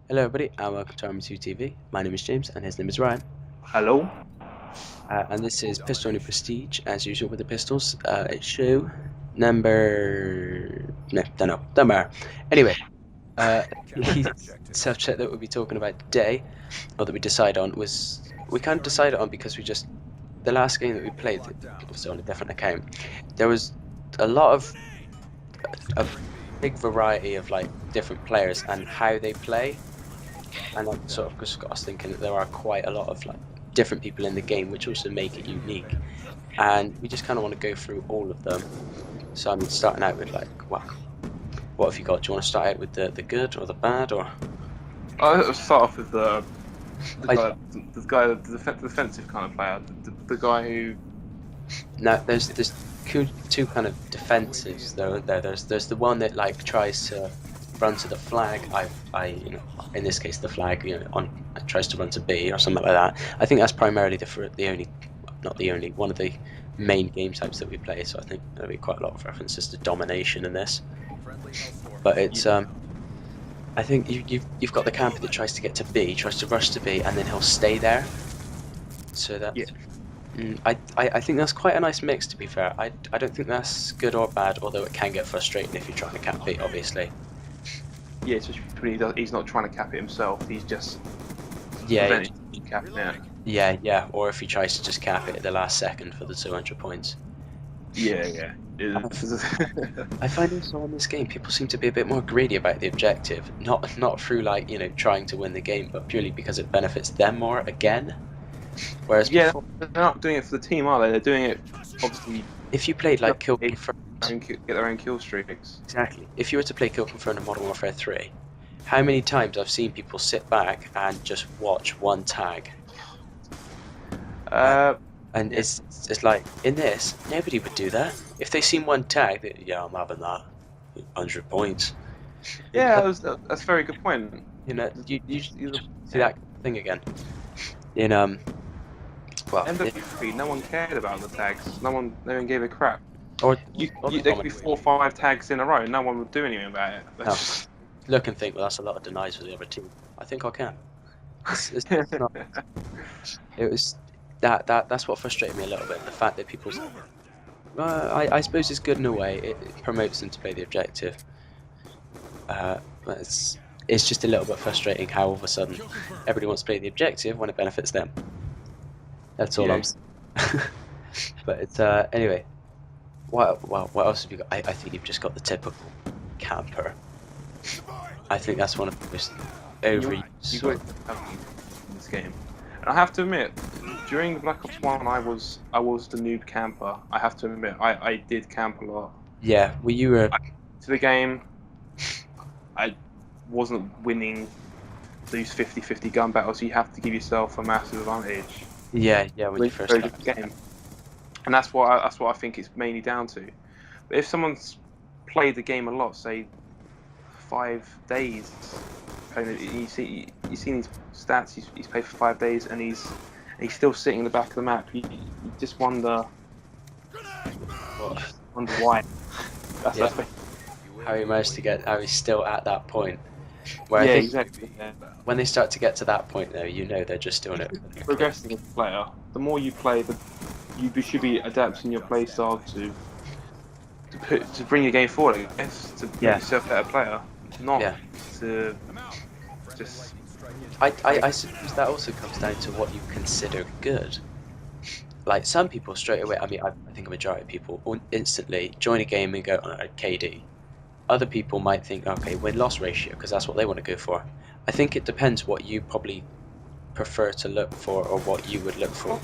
Hello, everybody, and welcome to Army 2 TV. My name is James, and his name is Ryan. Hello. And this is Pistol Only Prestige, as usual with the pistols. It's show number. No, don't matter. Anyway, the subject that we'll be talking about today, or that we decide on, was. We can't decide on because we just. The last game that we played, it was on a different account. There was a lot of. A big variety of like different players and how they play. And that sort of just got us thinking that there are quite a lot of like different people in the game, which also make it unique. And we just kind of want to go through all of them. So I'm starting out with like, well, what have you got? Do you want to start out with the good or the bad, or? I'll start off with the I, guy, the defensive kind of player, the guy who. no, there's two kind of defensives though. There's the one that like tries to run to the flag. In this case the flag on tries to run to B or something like that. I think that's primarily the only, not the only, one of the main game types that we play. So I think there'll be quite a lot of references to domination in this. But it's I think you've got the camper that tries to get to B, tries to rush to B, and then he'll stay there. So that Yeah. I think that's quite a nice mix, to be fair. I don't think that's good or bad, although it can get frustrating if you're trying to cap B, obviously. Yeah, especially when he's not trying to cap it himself. He's just Yeah, preventing you capping it. yeah. Or if he tries to just cap it at the last second for the 200 points. Yeah. I find also on this game, people seem to be a bit more greedy about the objective. Not through like trying to win the game, but purely because it benefits them more again. Whereas Yeah, before, they're not doing it for the team, are they? They're doing it obviously if you played like Kill to Confirmed, get their own kill streaks. exactly. If you were to play Kill Confirmed in Modern Warfare 3, how many times I've seen people sit back and just watch one tag. Uh, And yeah, it's like, in this, nobody would do that. If they seen one tag, yeah, I'm having that. 100 points. yeah, But, that's a very good point. You You- see that thing again. In, well, MW3, no one cared about the tags. No one gave a crap. or There could be 4 or 5 tags in a row. No one would do anything about it. no, look and think, well, that's a lot of denies for the other team. I think I can. It's not, it was that's what frustrated me a little bit. The fact that people, I suppose it's good in a way. It promotes them to play the objective. But it's just a little bit frustrating how all of a sudden everybody wants to play the objective when it benefits them. That's all Yeah. I'm saying. But it's anyway. What else have you got? I think you've just got the typical camper. I think that's one of the most overused. You got it in this game. And I have to admit, during Black Ops 1, I was the noob camper. I have to admit, I did camp a lot. Yeah, well, you were. To the game, I wasn't winning these 50-50 gun battles. You have to give yourself a massive advantage. Yeah, when you Really first very started. good game. And that's what I think it's mainly down to. But if someone's played the game a lot, say 5 days, and you see his stats. He's played for 5 days, and he's still sitting in the back of the map. You just wonder why. That's, Yeah. that's How he managed to get, how he's still at that point. Where I yeah, think exactly. Yeah. when they start to get to that point, though, they're just doing it. Progressing as a player, the more you play, you should be adapting your play style to bring your game forward. I guess to make yourself a better player, not Yeah. to just. I suppose that also comes down to what you consider good. Like some people straight away, I mean, I think a majority of people will instantly join a game and go, oh, KD. Other people might think, okay, win-loss ratio, because that's what they want to go for. I think it depends what you probably prefer to look for, or what you would look for.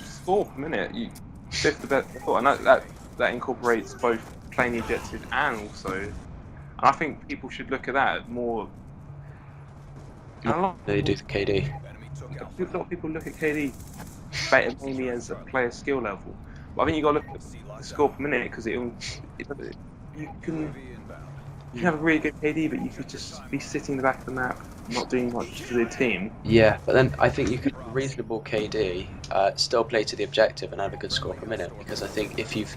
Score per minute, you fifth the best, and that incorporates both playing the objective and also. And I think people should look at that more. And a lot They do the KD. of people look at KD mainly as a player skill level, but I think you got to look at the score per minute because you can have a really good KD, but you could just be sitting in the back of the map, not doing much to the team. Yeah, but then I think you could reasonable KD, still play to the objective and have a good score per minute, because I think if you've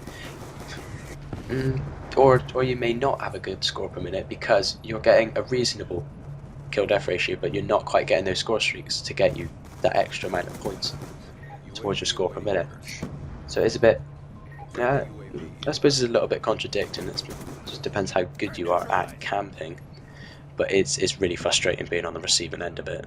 or you may not have a good score per minute because you're getting a reasonable kill death ratio, but you're not quite getting those score streaks to get you that extra amount of points towards your score per minute. So it's a bit, yeah, I suppose it's a little bit contradicting. It just depends how good you are at camping, but it's really frustrating being on the receiving end of it.